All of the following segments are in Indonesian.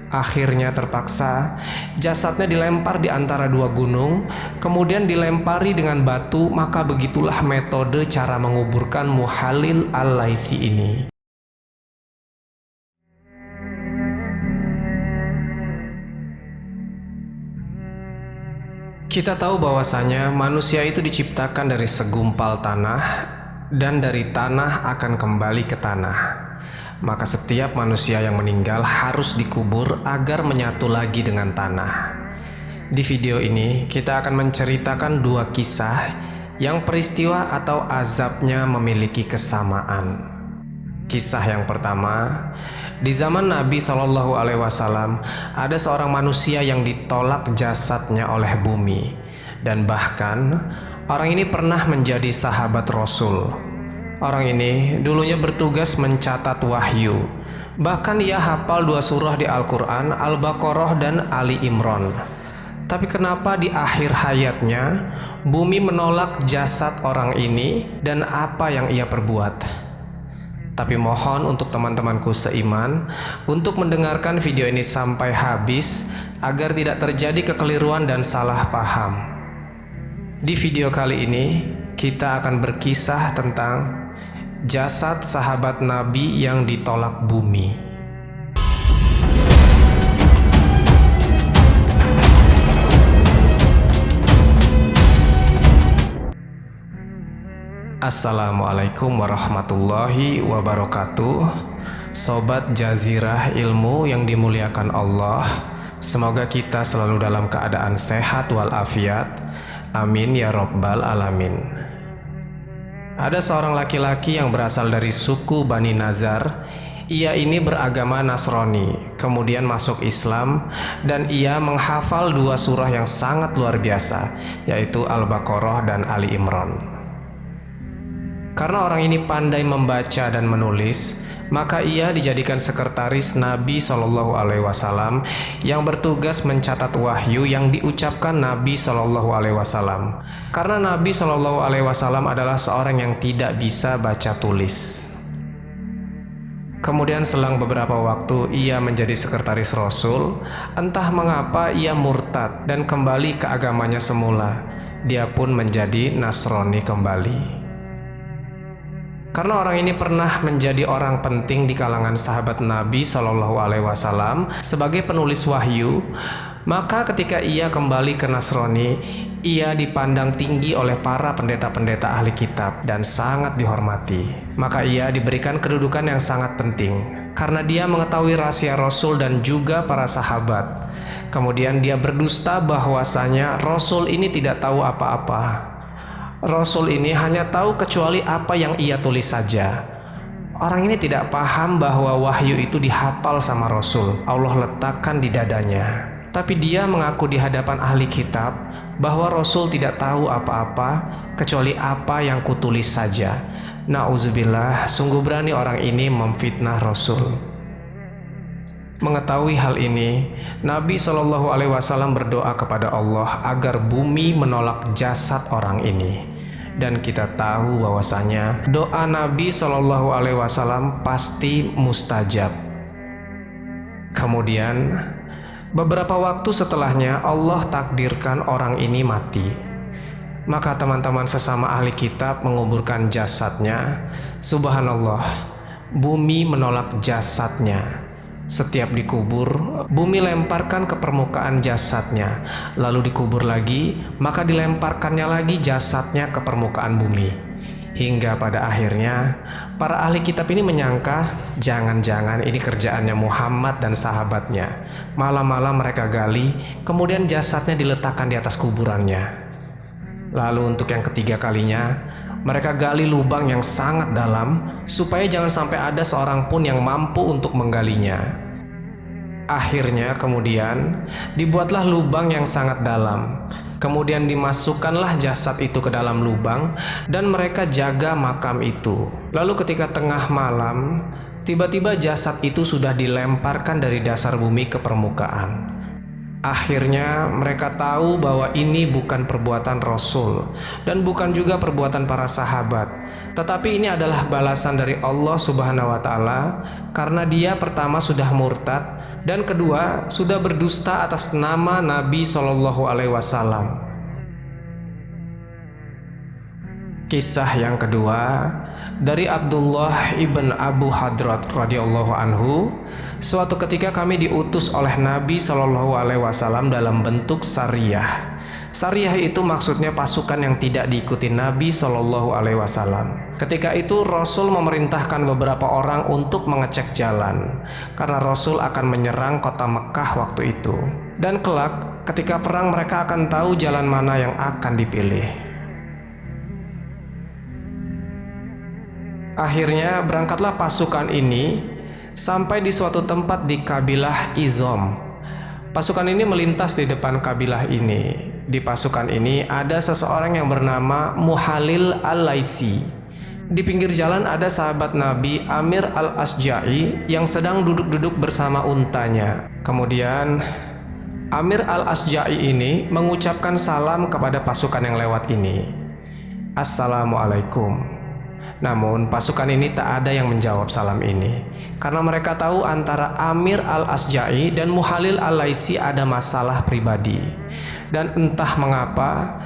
Akhirnya terpaksa jasadnya dilempar di antara dua gunung, kemudian dilempari dengan batu. Maka begitulah metode cara menguburkan Muhalil Al-Laisi ini. Kita tahu bahwasanya manusia itu diciptakan dari segumpal tanah, dan dari tanah akan kembali ke tanah. Maka setiap manusia yang meninggal harus dikubur agar menyatu lagi dengan tanah. Di video ini kita akan menceritakan dua kisah yang peristiwa atau azabnya memiliki kesamaan. Kisah yang pertama, di zaman Nabi SAW ada seorang manusia yang ditolak jasadnya oleh bumi, dan bahkan orang ini pernah menjadi sahabat Rasul. Orang ini dulunya bertugas mencatat wahyu. Bahkan ia hafal dua surah di Al-Quran, Al-Baqarah dan Ali Imran. Tapi kenapa di akhir hayatnya bumi menolak jasad orang ini, dan apa yang ia perbuat? Tapi mohon untuk teman-temanku seiman untuk mendengarkan video ini sampai habis agar tidak terjadi kekeliruan dan salah paham. Di video kali ini kita akan berkisah tentang jasad sahabat Nabi yang ditolak bumi. Assalamualaikum warahmatullahi wabarakatuh. Sobat Jazirah Ilmu yang dimuliakan Allah, semoga kita selalu dalam keadaan sehat walafiat. Amin ya Rabbal Alamin. Ada seorang laki-laki yang berasal dari suku Bani Nazar. Ia ini beragama Nasrani, kemudian masuk Islam, dan ia menghafal dua surah yang sangat luar biasa, yaitu Al-Baqarah dan Ali Imran. Karena orang ini pandai membaca dan menulis, maka ia dijadikan sekretaris Nabi SAW yang bertugas mencatat wahyu yang diucapkan Nabi SAW. Karena Nabi SAW adalah seorang yang tidak bisa baca tulis. Kemudian selang beberapa waktu ia menjadi sekretaris Rasul. Entah mengapa ia murtad dan kembali ke agamanya semula. Dia pun menjadi Nasrani kembali. Karena orang ini pernah menjadi orang penting di kalangan sahabat Nabi SAW sebagai penulis wahyu, maka ketika ia kembali ke Nasrani, ia dipandang tinggi oleh para pendeta-pendeta ahli kitab dan sangat dihormati. Maka ia diberikan kedudukan yang sangat penting karena dia mengetahui rahasia Rasul dan juga para sahabat. Kemudian dia berdusta bahwasanya Rasul ini tidak tahu apa-apa. Rasul ini hanya tahu kecuali apa yang ia tulis saja. Orang ini tidak paham bahwa wahyu itu dihafal sama Rasul, Allah letakkan di dadanya. Tapi dia mengaku di hadapan ahli kitab bahwa Rasul tidak tahu apa-apa kecuali apa yang kutulis saja. Nauzubillah, sungguh berani orang ini memfitnah Rasul. Mengetahui hal ini, Nabi SAW berdoa kepada Allah agar bumi menolak jasad orang ini. Dan kita tahu bahwasanya doa Nabi SAW pasti mustajab. Kemudian beberapa waktu setelahnya Allah takdirkan orang ini mati. Maka teman-teman sesama ahli kitab menguburkan jasadnya. Subhanallah, bumi menolak jasadnya. Setiap dikubur, bumi lemparkan ke permukaan jasadnya, lalu dikubur lagi, maka dilemparkannya lagi jasadnya ke permukaan bumi. Hingga pada akhirnya, para ahli kitab ini menyangka, jangan-jangan ini kerjaannya Muhammad dan sahabatnya. Malam-malam mereka gali, kemudian jasadnya diletakkan di atas kuburannya. Lalu untuk yang ketiga kalinya, mereka gali lubang yang sangat dalam supaya jangan sampai ada seorang pun yang mampu untuk menggalinya. Akhirnya kemudian dibuatlah lubang yang sangat dalam. Kemudian dimasukkanlah jasad itu ke dalam lubang dan mereka jaga makam itu. Lalu ketika tengah malam, tiba-tiba jasad itu sudah dilemparkan dari dasar bumi ke permukaan. Akhirnya mereka tahu bahwa ini bukan perbuatan Rasul dan bukan juga perbuatan para sahabat, tetapi ini adalah balasan dari Allah Subhanahu wa Ta'ala, karena dia pertama sudah murtad dan kedua sudah berdusta atas nama Nabi Shallallahu Alaihi Wasallam. Kisah yang kedua dari Abdullah ibn Abu Hadrat radhiyallahu anhu. Suatu ketika kami diutus oleh Nabi Shallallahu Alaihi Wasallam dalam bentuk sariyah. Sariyah itu maksudnya pasukan yang tidak diikuti Nabi Shallallahu Alaihi Wasallam. Ketika itu Rasul memerintahkan beberapa orang untuk mengecek jalan, karena Rasul akan menyerang kota Mekah waktu itu. Dan kelak ketika perang mereka akan tahu jalan mana yang akan dipilih. Akhirnya berangkatlah pasukan ini sampai di suatu tempat di kabilah Izom. Pasukan ini melintas di depan kabilah ini. Di pasukan ini ada seseorang yang bernama Muhalil al-Laisi. Di pinggir jalan ada sahabat Nabi Amir al-Asja'i yang sedang duduk-duduk bersama untanya. Kemudian Amir al-Asja'i ini mengucapkan salam kepada pasukan yang lewat ini. Assalamualaikum. Namun pasukan ini tak ada yang menjawab salam ini, karena mereka tahu antara Amir al-Asja'i dan Muhalil al-Laisi ada masalah pribadi. Dan entah mengapa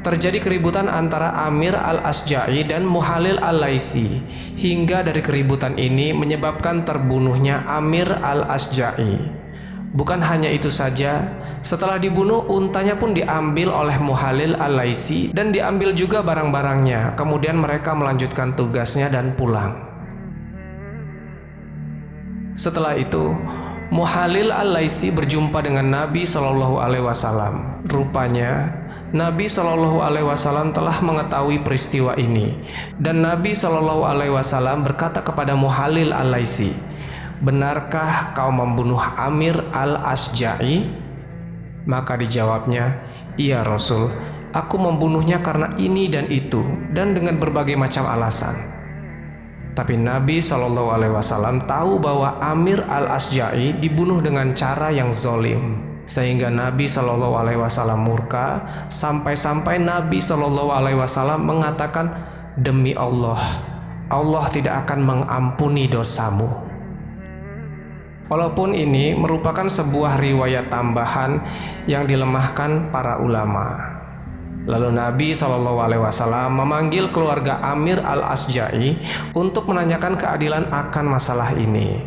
terjadi keributan antara Amir al-Asja'i dan Muhalil al-Laisi, hingga dari keributan ini menyebabkan terbunuhnya Amir al-Asja'i. Bukan hanya itu saja, setelah dibunuh untanya pun diambil oleh Muhalil al-Laisi dan diambil juga barang-barangnya. Kemudian mereka melanjutkan tugasnya dan pulang. Setelah itu Muhalil al-Laisi berjumpa dengan Nabi Shallallahu Alaihi Wasallam. Rupanya Nabi Shallallahu Alaihi Wasallam telah mengetahui peristiwa ini, dan Nabi Shallallahu Alaihi Wasallam berkata kepada Muhalil al-Laisi, "Benarkah kau membunuh Amir al-Asja'i?" Maka dijawabnya, "Iya Rasul, aku membunuhnya karena ini dan itu, dan dengan berbagai macam alasan." Tapi Nabi Shallallahu Alaihi Wasallam tahu bahwa Amir al-Asja'i dibunuh dengan cara yang zolim, sehingga Nabi Shallallahu Alaihi Wasallam murka, sampai-sampai Nabi Shallallahu Alaihi Wasallam mengatakan, "Demi Allah, Allah tidak akan mengampuni dosamu." Walaupun ini merupakan sebuah riwayat tambahan yang dilemahkan para ulama. Lalu Nabi SAW memanggil keluarga Amir al-Asja'i untuk menanyakan keadilan akan masalah ini.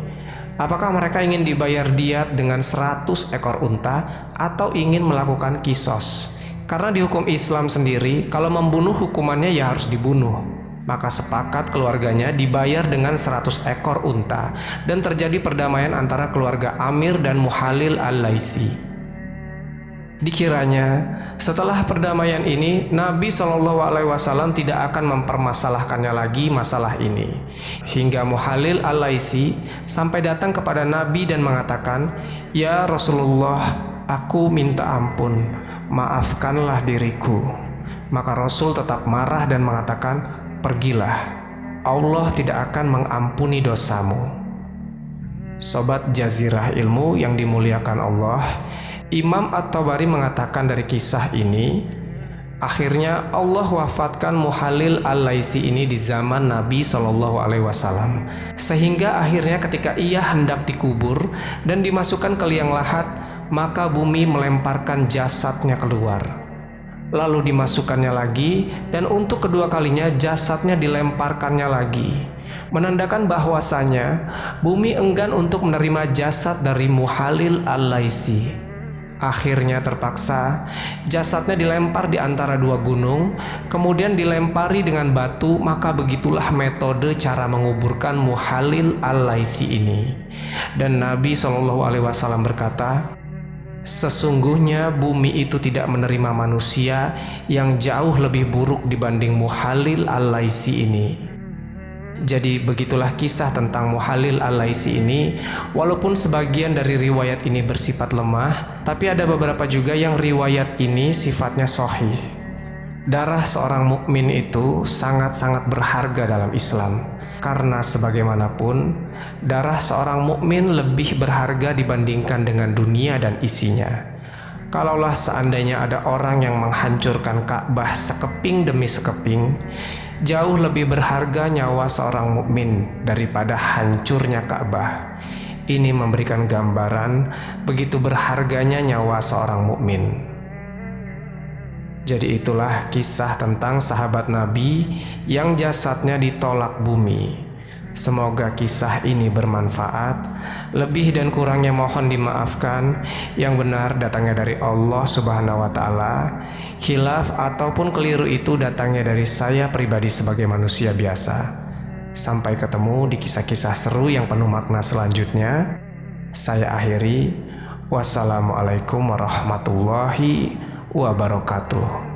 Apakah mereka ingin dibayar diat dengan 100 ekor unta atau ingin melakukan kisos? Karena di hukum Islam sendiri, kalau membunuh hukumannya ya harus dibunuh. Maka sepakat keluarganya dibayar dengan 100 ekor unta, dan terjadi perdamaian antara keluarga Amir dan Muhalil al-Laisi. Dikiranya setelah perdamaian ini Nabi Shallallahu Alaihi Wasallam tidak akan mempermasalahkannya lagi masalah ini, hingga Muhalil al-Laisi sampai datang kepada Nabi dan mengatakan, "Ya Rasulullah, aku minta ampun, maafkanlah diriku." Maka Rasul tetap marah dan mengatakan, "Pergilah, Allah tidak akan mengampuni dosamu." Sobat Jazirah Ilmu yang dimuliakan Allah, Imam At-Tabari mengatakan dari kisah ini, akhirnya Allah wafatkan Muhalil al-Laisi ini di zaman Nabi Shallallahu Alaihi Wasallam, sehingga akhirnya ketika ia hendak dikubur dan dimasukkan ke liang lahat, maka bumi melemparkan jasadnya keluar. Lalu dimasukkannya lagi, dan untuk kedua kalinya jasadnya dilemparkannya lagi, menandakan bahwasanya bumi enggan untuk menerima jasad dari Muhalil al-Laisi. Akhirnya terpaksa jasadnya dilempar di antara dua gunung, kemudian dilempari dengan batu. Maka begitulah metode cara menguburkan Muhalil al-Laisi ini. Dan Nabi SAW berkata, "Sesungguhnya bumi itu tidak menerima manusia yang jauh lebih buruk dibanding Muhalil al-Laisi ini." Jadi begitulah kisah tentang Muhalil al-Laisi ini. Walaupun sebagian dari riwayat ini bersifat lemah, tapi ada beberapa juga yang riwayat ini sifatnya sahih. Darah seorang mukmin itu sangat-sangat berharga dalam Islam, karena sebagaimanapun darah seorang mukmin lebih berharga dibandingkan dengan dunia dan isinya. Kalaulah seandainya ada orang yang menghancurkan Ka'bah sekeping demi sekeping, jauh lebih berharga nyawa seorang mukmin daripada hancurnya Ka'bah. Ini memberikan gambaran begitu berharganya nyawa seorang mukmin. Jadi itulah kisah tentang sahabat Nabi yang jasadnya ditolak bumi. Semoga kisah ini bermanfaat. Lebih dan kurangnya mohon dimaafkan. Yang benar datangnya dari Allah Subhanahu wa Ta'ala. Khilaf ataupun keliru itu datangnya dari saya pribadi sebagai manusia biasa. Sampai ketemu di kisah-kisah seru yang penuh makna selanjutnya. Saya akhiri. Wassalamualaikum warahmatullahi wabarakatuh.